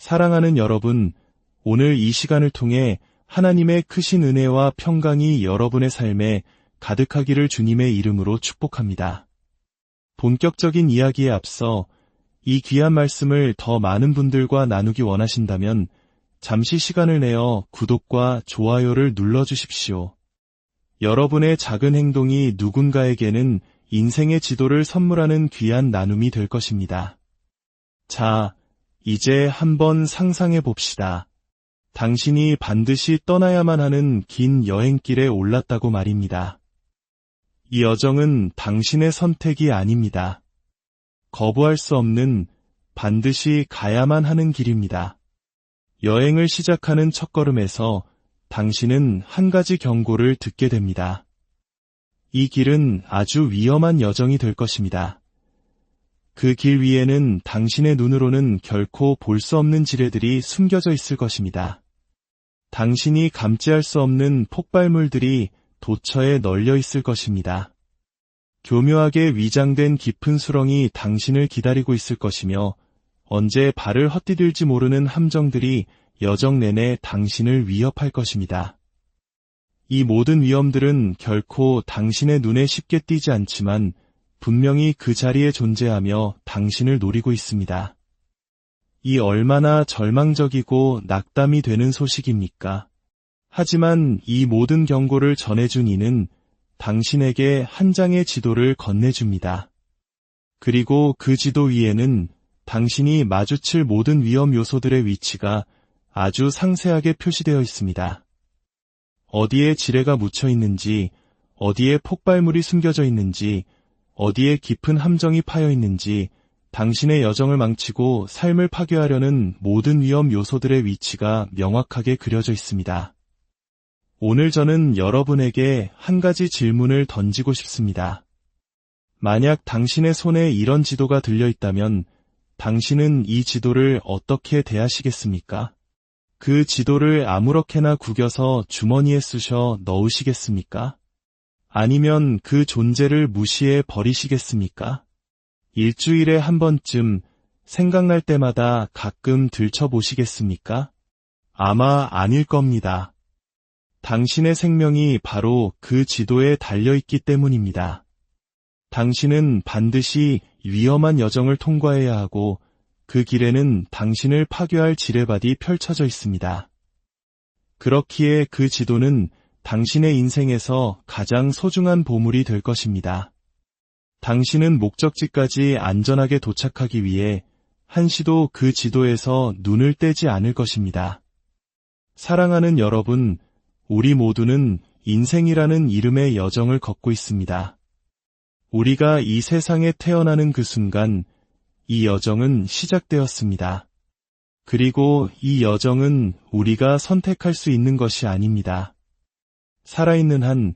사랑하는 여러분, 오늘 이 시간을 통해 하나님의 크신 은혜와 평강이 여러분의 삶에 가득하기를 주님의 이름으로 축복합니다. 본격적인 이야기에 앞서 이 귀한 말씀을 더 많은 분들과 나누기 원하신다면 잠시 시간을 내어 구독과 좋아요를 눌러주십시오. 여러분의 작은 행동이 누군가에게는 인생의 지도를 선물하는 귀한 나눔이 될 것입니다. 자, 이제 한번 상상해 봅시다. 당신이 반드시 떠나야만 하는 긴 여행길에 올랐다고 말입니다. 이 여정은 당신의 선택이 아닙니다. 거부할 수 없는, 반드시 가야만 하는 길입니다. 여행을 시작하는 첫걸음에서 당신은 한 가지 경고를 듣게 됩니다. 이 길은 아주 위험한 여정이 될 것입니다. 그 길 위에는 당신의 눈으로는 결코 볼 수 없는 지뢰들이 숨겨져 있을 것입니다. 당신이 감지할 수 없는 폭발물들이 도처에 널려 있을 것입니다. 교묘하게 위장된 깊은 수렁이 당신을 기다리고 있을 것이며 언제 발을 헛디딜지 모르는 함정들이 여정 내내 당신을 위협할 것입니다. 이 모든 위험들은 결코 당신의 눈에 쉽게 띄지 않지만 분명히 그 자리에 존재하며 당신을 노리고 있습니다. 이 얼마나 절망적이고 낙담이 되는 소식입니까? 하지만 이 모든 경고를 전해준 이는 당신에게 한 장의 지도를 건네줍니다. 그리고 그 지도 위에는 당신이 마주칠 모든 위험 요소들의 위치가 아주 상세하게 표시되어 있습니다. 어디에 지뢰가 묻혀 있는지, 어디에 폭발물이 숨겨져 있는지, 어디에 깊은 함정이 파여 있는지, 당신의 여정을 망치고 삶을 파괴하려는 모든 위험 요소들의 위치가 명확하게 그려져 있습니다. 오늘 저는 여러분에게 한 가지 질문을 던지고 싶습니다. 만약 당신의 손에 이런 지도가 들려 있다면 당신은 이 지도를 어떻게 대하시겠습니까? 그 지도를 아무렇게나 구겨서 주머니에 쑤셔 넣으시겠습니까? 아니면 그 존재를 무시해 버리시겠습니까? 일주일에 한 번쯤 생각날 때마다 가끔 들춰보시겠습니까? 아마 아닐 겁니다. 당신의 생명이 바로 그 지도에 달려있기 때문입니다. 당신은 반드시 위험한 여정을 통과해야 하고 그 길에는 당신을 파괴할 지뢰밭이 펼쳐져 있습니다. 그렇기에 그 지도는 당신의 인생에서 가장 소중한 보물이 될 것입니다. 당신은 목적지까지 안전하게 도착하기 위해 한시도 그 지도에서 눈을 떼지 않을 것입니다. 사랑하는 여러분, 우리 모두는 인생이라는 이름의 여정을 걷고 있습니다. 우리가 이 세상에 태어나는 그 순간 이 여정은 시작되었습니다. 그리고 이 여정은 우리가 선택할 수 있는 것이 아닙니다. 살아있는 한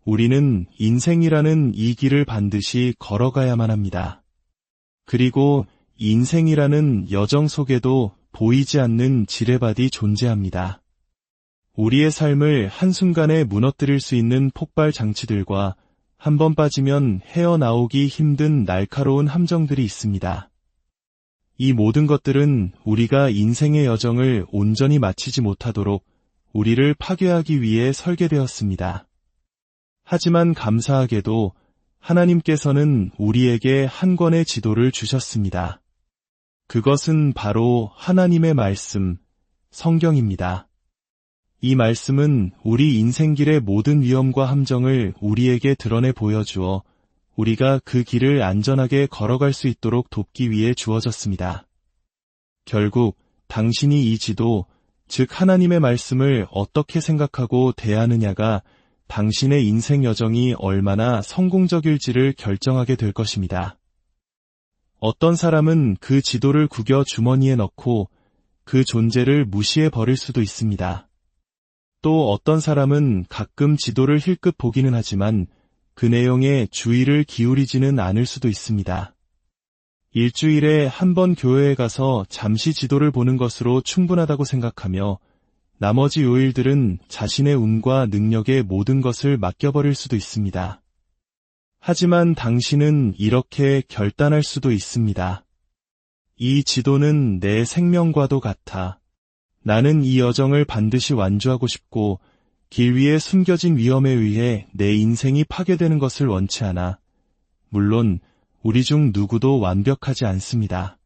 우리는 인생이라는 이 길을 반드시 걸어가야만 합니다. 그리고 인생이라는 여정 속에도 보이지 않는 지뢰밭이 존재합니다. 우리의 삶을 한순간에 무너뜨릴 수 있는 폭발 장치들과 한 번 빠지면 헤어나오기 힘든 날카로운 함정들이 있습니다. 이 모든 것들은 우리가 인생의 여정을 온전히 마치지 못하도록 우리를 파괴하기 위해 설계되었습니다. 하지만 감사하게도 하나님께서는 우리에게 한 권의 지도를 주셨습니다. 그것은 바로 하나님의 말씀, 성경입니다. 이 말씀은 우리 인생길의 모든 위험과 함정을 우리에게 드러내 보여주어 우리가 그 길을 안전하게 걸어갈 수 있도록 돕기 위해 주어졌습니다. 결국 당신이 이 지도, 즉 하나님의 말씀을 어떻게 생각하고 대하느냐가 당신의 인생 여정이 얼마나 성공적일지를 결정하게 될 것입니다. 어떤 사람은 그 지도를 구겨 주머니에 넣고 그 존재를 무시해 버릴 수도 있습니다. 또 어떤 사람은 가끔 지도를 힐끗 보기는 하지만 그 내용에 주의를 기울이지는 않을 수도 있습니다. 일주일에 한 번 교회에 가서 잠시 지도를 보는 것으로 충분하다고 생각하며 나머지 요일들은 자신의 운과 능력에 모든 것을 맡겨버릴 수도 있습니다. 하지만 당신은 이렇게 결단할 수도 있습니다. 이 지도는 내 생명과도 같아. 나는 이 여정을 반드시 완주하고 싶고 길 위에 숨겨진 위험에 의해 내 인생이 파괴되는 것을 원치 않아. 물론 우리 중 누구도 완벽하지 않습니다.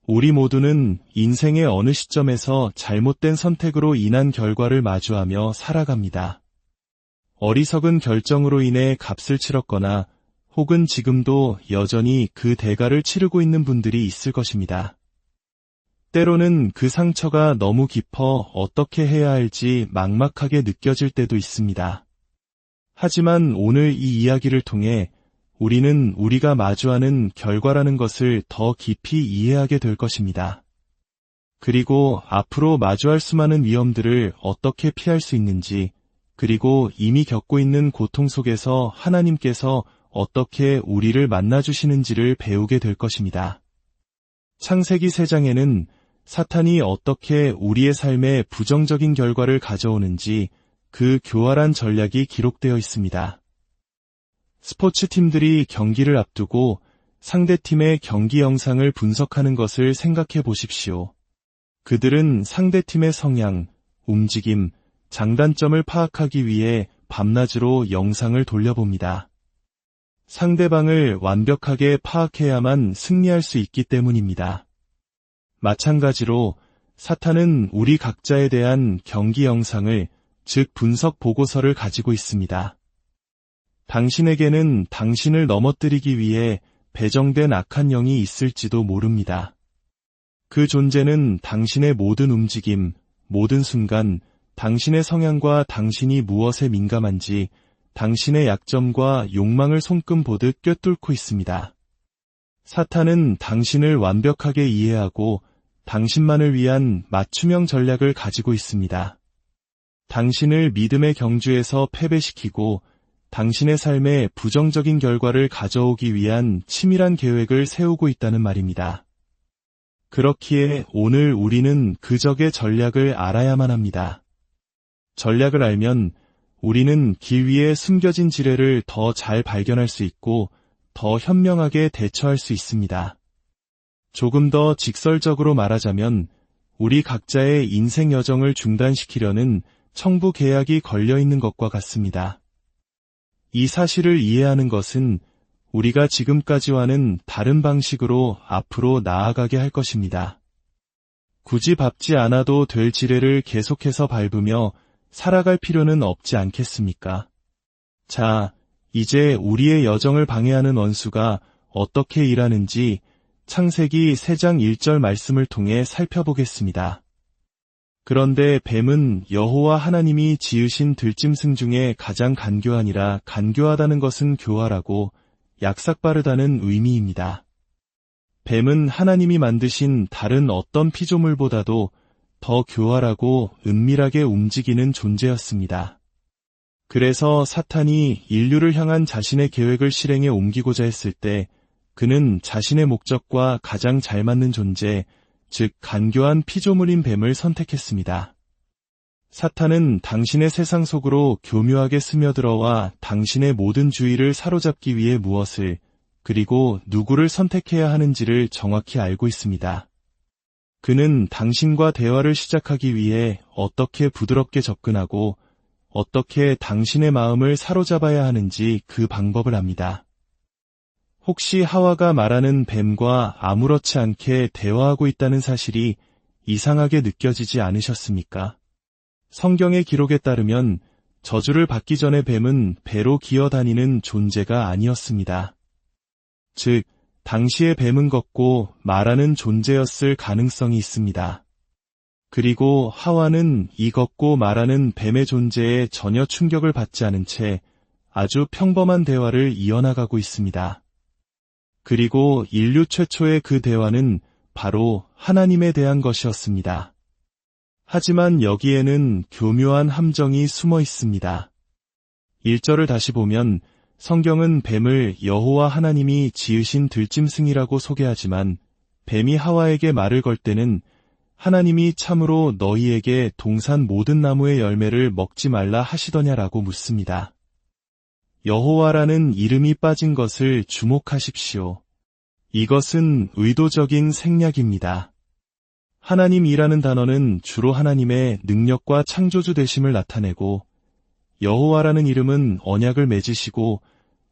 우리 모두는 인생의 어느 시점에서 잘못된 선택으로 인한 결과를 마주하며 살아갑니다. 어리석은 결정으로 인해 값을 치렀거나 혹은 지금도 여전히 그 대가를 치르고 있는 분들이 있을 것입니다. 때로는 그 상처가 너무 깊어 어떻게 해야 할지 막막하게 느껴질 때도 있습니다. 하지만 오늘 이 이야기를 통해 우리는 우리가 마주하는 결과라는 것을 더 깊이 이해하게 될 것입니다. 그리고 앞으로 마주할 수많은 위험들을 어떻게 피할 수 있는지, 그리고 이미 겪고 있는 고통 속에서 하나님께서 어떻게 우리를 만나주시는지를 배우게 될 것입니다. 창세기 3장에는 사탄이 어떻게 우리의 삶에 부정적인 결과를 가져오는지 그 교활한 전략이 기록되어 있습니다. 스포츠팀들이 경기를 앞두고 상대팀의 경기 영상을 분석하는 것을 생각해 보십시오. 그들은 상대팀의 성향, 움직임, 장단점을 파악하기 위해 밤낮으로 영상을 돌려봅니다. 상대방을 완벽하게 파악해야만 승리할 수 있기 때문입니다. 마찬가지로 사탄은 우리 각자에 대한 경기 영상을, 즉 분석 보고서를 가지고 있습니다. 당신에게는 당신을 넘어뜨리기 위해 배정된 악한 영이 있을지도 모릅니다. 그 존재는 당신의 모든 움직임, 모든 순간, 당신의 성향과 당신이 무엇에 민감한지, 당신의 약점과 욕망을 손금 보듯 꿰뚫고 있습니다. 사탄은 당신을 완벽하게 이해하고 당신만을 위한 맞춤형 전략을 가지고 있습니다. 당신을 믿음의 경주에서 패배시키고 당신의 삶에 부정적인 결과를 가져오기 위한 치밀한 계획을 세우고 있다는 말입니다. 그렇기에 오늘 우리는 그 적의 전략을 알아야만 합니다. 전략을 알면 우리는 길 위에 숨겨진 지뢰를 더 잘 발견할 수 있고 더 현명하게 대처할 수 있습니다. 조금 더 직설적으로 말하자면 우리 각자의 인생 여정을 중단시키려는 청부 계약이 걸려 있는 것과 같습니다. 이 사실을 이해하는 것은 우리가 지금까지와는 다른 방식으로 앞으로 나아가게 할 것입니다. 굳이 밟지 않아도 될 지뢰를 계속해서 밟으며 살아갈 필요는 없지 않겠습니까? 자, 이제 우리의 여정을 방해하는 원수가 어떻게 일하는지 창세기 3장 1절 말씀을 통해 살펴보겠습니다. 그런데 뱀은 여호와 하나님이 지으신 들짐승 중에 가장 간교하니라. 간교하다는 것은 교활하고 약삭빠르다는 의미입니다. 뱀은 하나님이 만드신 다른 어떤 피조물보다도 더 교활하고 은밀하게 움직이는 존재였습니다. 그래서 사탄이 인류를 향한 자신의 계획을 실행에 옮기고자 했을 때 그는 자신의 목적과 가장 잘 맞는 존재, 즉 간교한 피조물인 뱀을 선택했습니다. 사탄은 당신의 세상 속으로 교묘하게 스며들어와 당신의 모든 주의를 사로잡기 위해 무엇을, 그리고 누구를 선택해야 하는지를 정확히 알고 있습니다. 그는 당신과 대화를 시작하기 위해 어떻게 부드럽게 접근하고 어떻게 당신의 마음을 사로잡아야 하는지 그 방법을 압니다. 혹시 하와가 말하는 뱀과 아무렇지 않게 대화하고 있다는 사실이 이상하게 느껴지지 않으셨습니까? 성경의 기록에 따르면 저주를 받기 전에 뱀은 배로 기어다니는 존재가 아니었습니다. 즉, 당시의 뱀은 걷고 말하는 존재였을 가능성이 있습니다. 그리고 하와는 이 걷고 말하는 뱀의 존재에 전혀 충격을 받지 않은 채 아주 평범한 대화를 이어나가고 있습니다. 그리고 인류 최초의 그 대화는 바로 하나님에 대한 것이었습니다. 하지만 여기에는 교묘한 함정이 숨어 있습니다. 1절을 다시 보면 성경은 뱀을 여호와 하나님이 지으신 들짐승이라고 소개하지만 뱀이 하와에게 말을 걸 때는 하나님이 참으로 너희에게 동산 모든 나무의 열매를 먹지 말라 하시더냐라고 묻습니다. 여호와라는 이름이 빠진 것을 주목하십시오. 이것은 의도적인 생략입니다. 하나님이라는 단어는 주로 하나님의 능력과 창조주 되심을 나타내고 여호와라는 이름은 언약을 맺으시고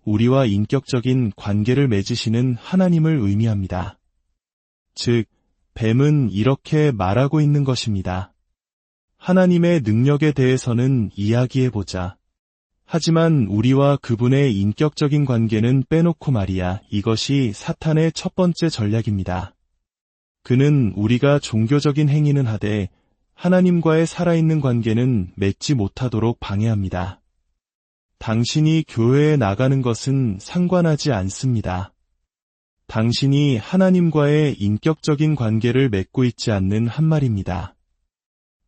우리와 인격적인 관계를 맺으시는 하나님을 의미합니다. 즉, 뱀은 이렇게 말하고 있는 것입니다. 하나님의 능력에 대해서는 이야기해보자. 하지만 우리와 그분의 인격적인 관계는 빼놓고 말이야. 이것이 사탄의 첫 번째 전략입니다. 그는 우리가 종교적인 행위는 하되 하나님과의 살아있는 관계는 맺지 못하도록 방해합니다. 당신이 교회에 나가는 것은 상관하지 않습니다. 당신이 하나님과의 인격적인 관계를 맺고 있지 않는 한 말입니다.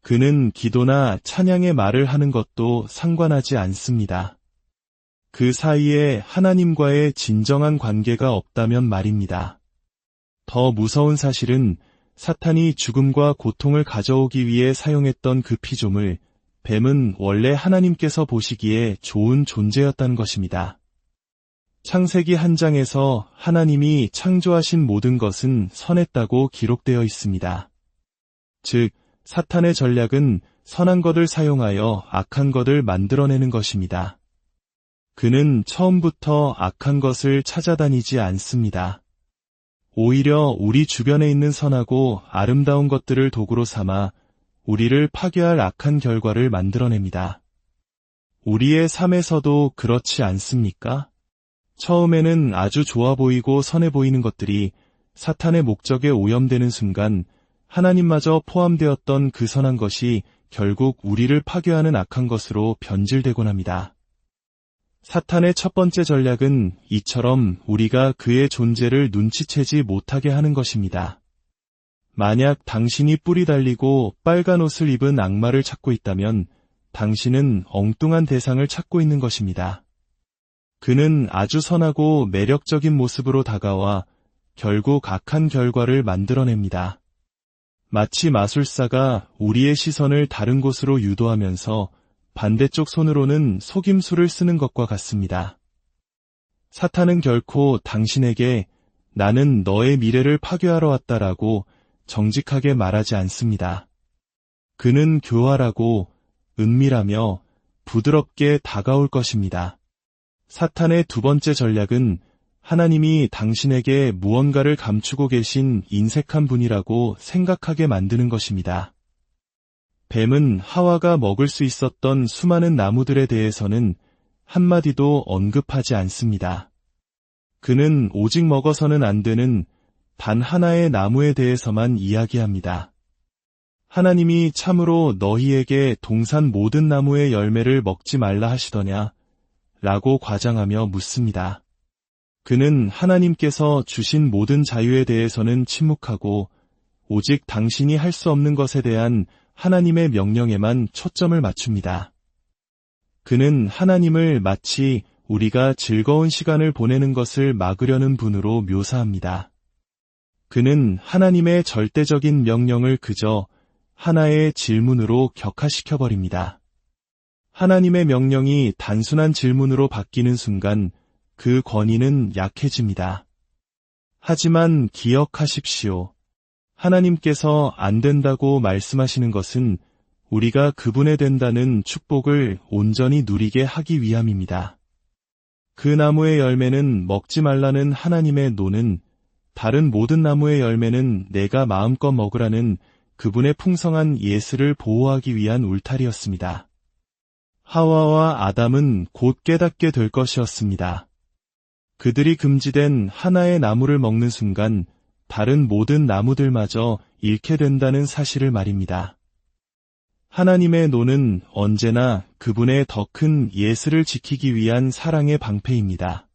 그는 기도나 찬양의 말을 하는 것도 상관하지 않습니다. 그 사이에 하나님과의 진정한 관계가 없다면 말입니다. 더 무서운 사실은 사탄이 죽음과 고통을 가져오기 위해 사용했던 그 피조물, 뱀은 원래 하나님께서 보시기에 좋은 존재였다는 것입니다. 창세기 1장에서 하나님이 창조하신 모든 것은 선했다고 기록되어 있습니다. 즉, 사탄의 전략은 선한 것을 사용하여 악한 것을 만들어내는 것입니다. 그는 처음부터 악한 것을 찾아다니지 않습니다. 오히려 우리 주변에 있는 선하고 아름다운 것들을 도구로 삼아 우리를 파괴할 악한 결과를 만들어냅니다. 우리의 삶에서도 그렇지 않습니까? 처음에는 아주 좋아 보이고 선해 보이는 것들이 사탄의 목적에 오염되는 순간 하나님마저 포함되었던 그 선한 것이 결국 우리를 파괴하는 악한 것으로 변질되곤 합니다. 사탄의 첫 번째 전략은 이처럼 우리가 그의 존재를 눈치채지 못하게 하는 것입니다. 만약 당신이 뿔이 달리고 빨간 옷을 입은 악마를 찾고 있다면 당신은 엉뚱한 대상을 찾고 있는 것입니다. 그는 아주 선하고 매력적인 모습으로 다가와 결국 악한 결과를 만들어냅니다. 마치 마술사가 우리의 시선을 다른 곳으로 유도하면서 반대쪽 손으로는 속임수를 쓰는 것과 같습니다. 사탄은 결코 당신에게 나는 너의 미래를 파괴하러 왔다라고 정직하게 말하지 않습니다. 그는 교활하고 은밀하며 부드럽게 다가올 것입니다. 사탄의 두 번째 전략은 하나님이 당신에게 무언가를 감추고 계신 인색한 분이라고 생각하게 만드는 것입니다. 뱀은 하와가 먹을 수 있었던 수많은 나무들에 대해서는 한마디도 언급하지 않습니다. 그는 오직 먹어서는 안 되는 단 하나의 나무에 대해서만 이야기합니다. 하나님이 참으로 너희에게 동산 모든 나무의 열매를 먹지 말라 하시더냐? 라고 과장하며 묻습니다. 그는 하나님께서 주신 모든 자유에 대해서는 침묵하고 오직 당신이 할 수 없는 것에 대한 하나님의 명령에만 초점을 맞춥니다. 그는 하나님을 마치 우리가 즐거운 시간을 보내는 것을 막으려는 분으로 묘사합니다. 그는 하나님의 절대적인 명령을 그저 하나의 질문으로 격화시켜버립니다. 하나님의 명령이 단순한 질문으로 바뀌는 순간 그 권위는 약해집니다. 하지만 기억하십시오. 하나님께서 안 된다고 말씀하시는 것은 우리가 그분의 된다는 축복을 온전히 누리게 하기 위함입니다. 그 나무의 열매는 먹지 말라는 하나님의 노는 다른 모든 나무의 열매는 내가 마음껏 먹으라는 그분의 풍성한 예스를 보호하기 위한 울타리였습니다. 하와와 아담은 곧 깨닫게 될 것이었습니다. 그들이 금지된 하나의 나무를 먹는 순간 다른 모든 나무들마저 잃게 된다는 사실을 말입니다. 하나님의 노는 언제나 그분의 더 큰 예스를 지키기 위한 사랑의 방패입니다.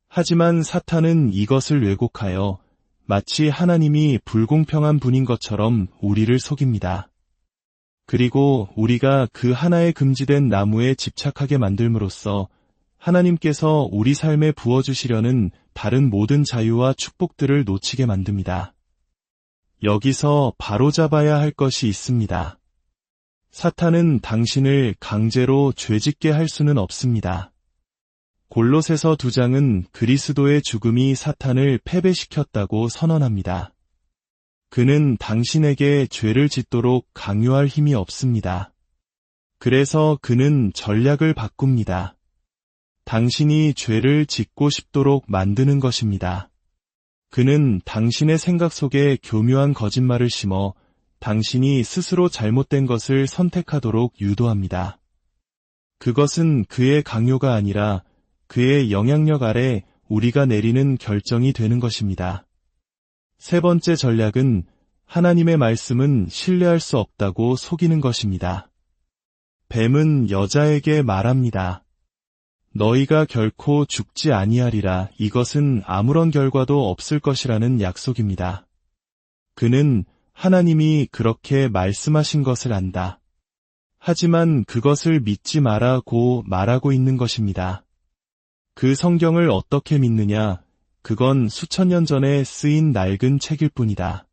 하지만 사탄은 이것을 왜곡하여 마치 하나님이 불공평한 분인 것처럼 우리를 속입니다. 그리고 우리가 그 하나의 금지된 나무에 집착하게 만들므로써 하나님께서 우리 삶에 부어주시려는 다른 모든 자유와 축복들을 놓치게 만듭니다. 여기서 바로잡아야 할 것이 있습니다. 사탄은 당신을 강제로 죄짓게 할 수는 없습니다. 골로새서 2장은 그리스도의 죽음이 사탄을 패배시켰다고 선언합니다. 그는 당신에게 죄를 짓도록 강요할 힘이 없습니다. 그래서 그는 전략을 바꿉니다. 당신이 죄를 짓고 싶도록 만드는 것입니다. 그는 당신의 생각 속에 교묘한 거짓말을 심어 당신이 스스로 잘못된 것을 선택하도록 유도합니다. 그것은 그의 강요가 아니라 그의 영향력 아래 우리가 내리는 결정이 되는 것입니다. 세 번째 전략은 하나님의 말씀은 신뢰할 수 없다고 속이는 것입니다. 뱀은 여자에게 말합니다. 너희가 결코 죽지 아니하리라. 이것은 아무런 결과도 없을 것이라는 약속입니다. 그는 하나님이 그렇게 말씀하신 것을 안다. 하지만 그것을 믿지 마라고 말하고 있는 것입니다. 그 성경을 어떻게 믿느냐? 그건 수천 년 전에 쓰인 낡은 책일 뿐이다.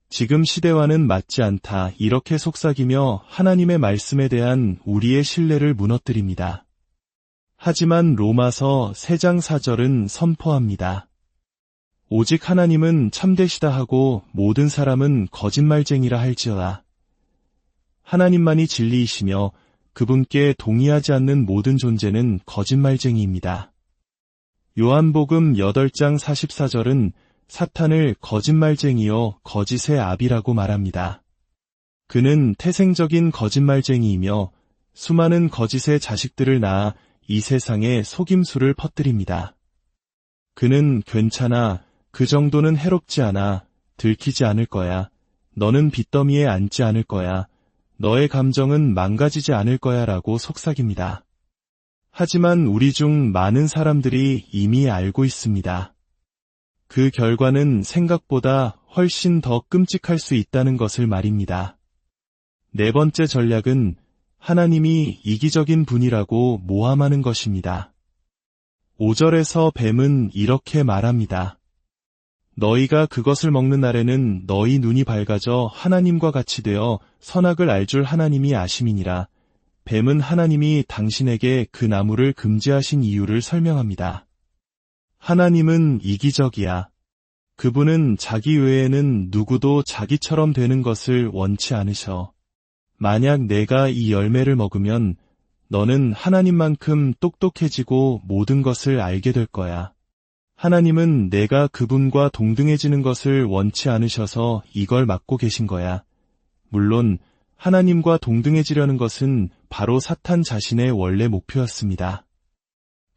지금 시대와는 맞지 않다. 이렇게 속삭이며 하나님의 말씀에 대한 우리의 신뢰를 무너뜨립니다. 하지만 로마서 3장 4절은 선포합니다. 오직 하나님은 참되시다 하고 모든 사람은 거짓말쟁이라 할지어다. 하나님만이 진리이시며 그분께 동의하지 않는 모든 존재는 거짓말쟁이입니다. 요한복음 8장 44절은 사탄을 거짓말쟁이요 거짓의 아비라고 말합니다. 그는 태생적인 거짓말쟁이이며 수많은 거짓의 자식들을 낳아 이 세상에 속임수를 퍼뜨립니다. 그는 괜찮아, 그 정도는 해롭지 않아, 들키지 않을 거야, 너는 빚더미에 앉지 않을 거야, 너의 감정은 망가지지 않을 거야 라고 속삭입니다. 하지만 우리 중 많은 사람들이 이미 알고 있습니다. 그 결과는 생각보다 훨씬 더 끔찍할 수 있다는 것을 말입니다. 네 번째 전략은 하나님이 이기적인 분이라고 모함하는 것입니다. 5절에서 뱀은 이렇게 말합니다. 너희가 그것을 먹는 날에는 너희 눈이 밝아져 하나님과 같이 되어 선악을 알 줄 하나님이 아심이니라. 뱀은 하나님이 당신에게 그 나무를 금지하신 이유를 설명합니다. 하나님은 이기적이야. 그분은 자기 외에는 누구도 자기처럼 되는 것을 원치 않으셔. 만약 내가 이 열매를 먹으면 너는 하나님만큼 똑똑해지고 모든 것을 알게 될 거야. 하나님은 내가 그분과 동등해지는 것을 원치 않으셔서 이걸 막고 계신 거야. 물론 하나님과 동등해지려는 것은 바로 사탄 자신의 원래 목표였습니다.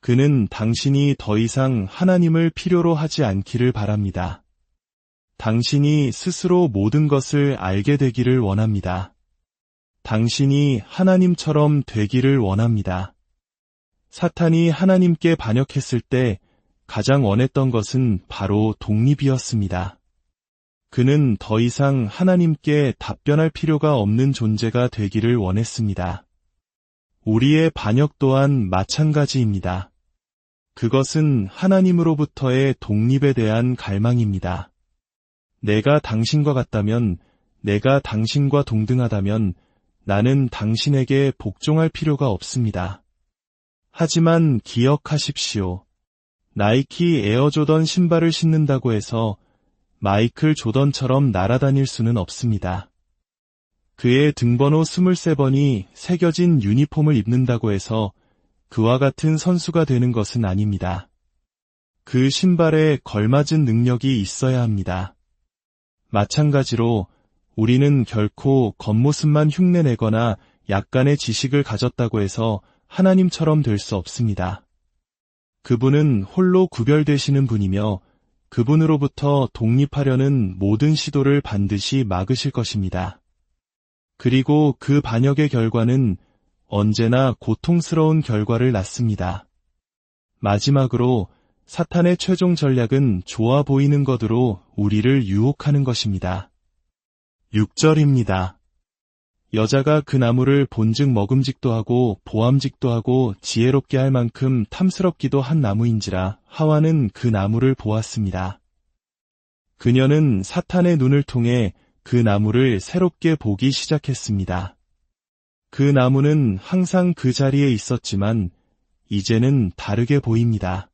그는 당신이 더 이상 하나님을 필요로 하지 않기를 바랍니다. 당신이 스스로 모든 것을 알게 되기를 원합니다. 당신이 하나님처럼 되기를 원합니다. 사탄이 하나님께 반역했을 때 가장 원했던 것은 바로 독립이었습니다. 그는 더 이상 하나님께 답변할 필요가 없는 존재가 되기를 원했습니다. 우리의 반역 또한 마찬가지입니다. 그것은 하나님으로부터의 독립에 대한 갈망입니다. 내가 당신과 같다면, 내가 당신과 동등하다면 나는 당신에게 복종할 필요가 없습니다. 하지만 기억하십시오. 나이키 에어조던 신발을 신는다고 해서 마이클 조던처럼 날아다닐 수는 없습니다. 그의 등번호 23번이 새겨진 유니폼을 입는다고 해서 그와 같은 선수가 되는 것은 아닙니다. 그 신발에 걸맞은 능력이 있어야 합니다. 마찬가지로 우리는 결코 겉모습만 흉내내거나 약간의 지식을 가졌다고 해서 하나님처럼 될 수 없습니다. 그분은 홀로 구별되시는 분이며 그분으로부터 독립하려는 모든 시도를 반드시 막으실 것입니다. 그리고 그 반역의 결과는 언제나 고통스러운 결과를 낳습니다. 마지막으로 사탄의 최종 전략은 좋아 보이는 것으로 우리를 유혹하는 것입니다. 6절입니다. 여자가 그 나무를 본즉 먹음직도 하고 보암직도 하고 지혜롭게 할 만큼 탐스럽기도 한 나무인지라 하와는 그 나무를 보았습니다. 그녀는 사탄의 눈을 통해 그 나무를 새롭게 보기 시작했습니다. 그 나무는 항상 그 자리에 있었지만 이제는 다르게 보입니다.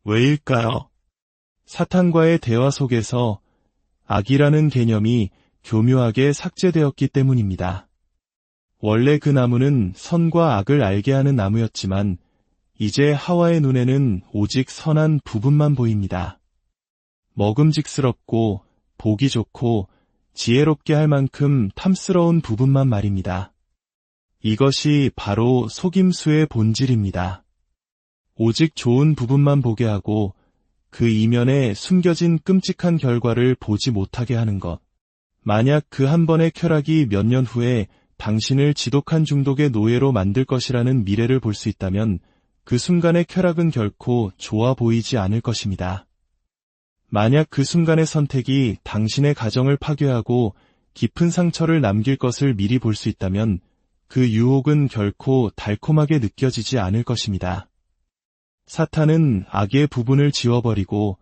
왜일까요? 사탄과의 대화 속에서 악이라는 개념이 교묘하게 삭제되었기 때문입니다. 원래 그 나무는 선과 악을 알게 하는 나무였지만 이제 하와의 눈에는 오직 선한 부분만 보입니다. 먹음직스럽고 보기 좋고 지혜롭게 할 만큼 탐스러운 부분만 말입니다. 이것이 바로 속임수의 본질입니다. 오직 좋은 부분만 보게 하고 그 이면에 숨겨진 끔찍한 결과를 보지 못하게 하는 것. 만약 그 한 번의 쾌락이 몇 년 후에 당신을 지독한 중독의 노예로 만들 것이라는 미래를 볼 수 있다면 그 순간의 쾌락은 결코 좋아 보이지 않을 것입니다. 만약 그 순간의 선택이 당신의 가정을 파괴하고 깊은 상처를 남길 것을 미리 볼 수 있다면 그 유혹은 결코 달콤하게 느껴지지 않을 것입니다. 사탄은 악의 부분을 지워버리고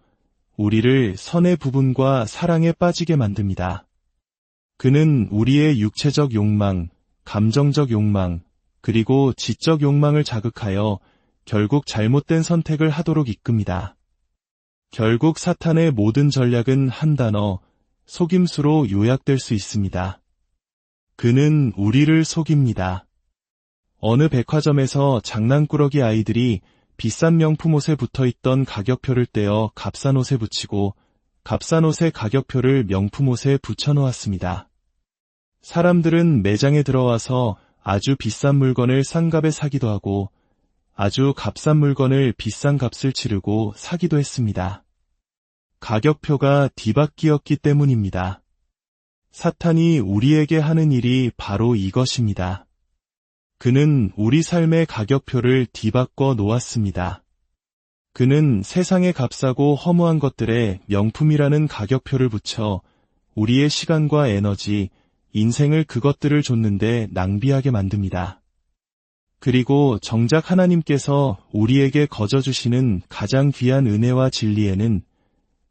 우리를 선의 부분과 사랑에 빠지게 만듭니다. 그는 우리의 육체적 욕망, 감정적 욕망, 그리고 지적 욕망을 자극하여 결국 잘못된 선택을 하도록 이끕니다. 결국 사탄의 모든 전략은 한 단어, 속임수로 요약될 수 있습니다. 그는 우리를 속입니다. 어느 백화점에서 장난꾸러기 아이들이 비싼 명품 옷에 붙어있던 가격표를 떼어 값싼 옷에 붙이고 값싼 옷의 가격표를 명품 옷에 붙여놓았습니다. 사람들은 매장에 들어와서 아주 비싼 물건을 싼 값에 사기도 하고 아주 값싼 물건을 비싼 값을 치르고 사기도 했습니다. 가격표가 뒤바뀌었기 때문입니다. 사탄이 우리에게 하는 일이 바로 이것입니다. 그는 우리 삶의 가격표를 뒤바꿔 놓았습니다. 그는 세상의 값싸고 허무한 것들에 명품이라는 가격표를 붙여 우리의 시간과 에너지, 인생을 그것들을 줬는데 낭비하게 만듭니다. 그리고 정작 하나님께서 우리에게 거저주시는 가장 귀한 은혜와 진리에는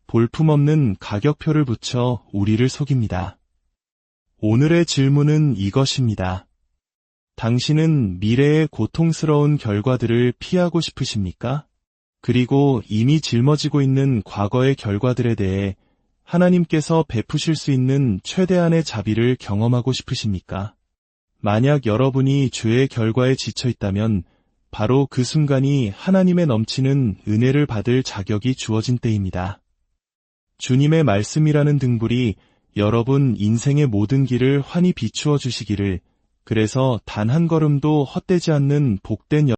볼품없는 가격표를 붙여 우리를 속입니다. 오늘의 질문은 이것입니다. 당신은 미래의 고통스러운 결과들을 피하고 싶으십니까? 그리고 이미 짊어지고 있는 과거의 결과들에 대해 하나님께서 베푸실 수 있는 최대한의 자비를 경험하고 싶으십니까? 만약 여러분이 죄의 결과에 지쳐 있다면 바로 그 순간이 하나님의 넘치는 은혜를 받을 자격이 주어진 때입니다. 주님의 말씀이라는 등불이 여러분 인생의 모든 길을 환히 비추어 주시기를, 그래서 단 한 걸음도 헛되지 않는 복된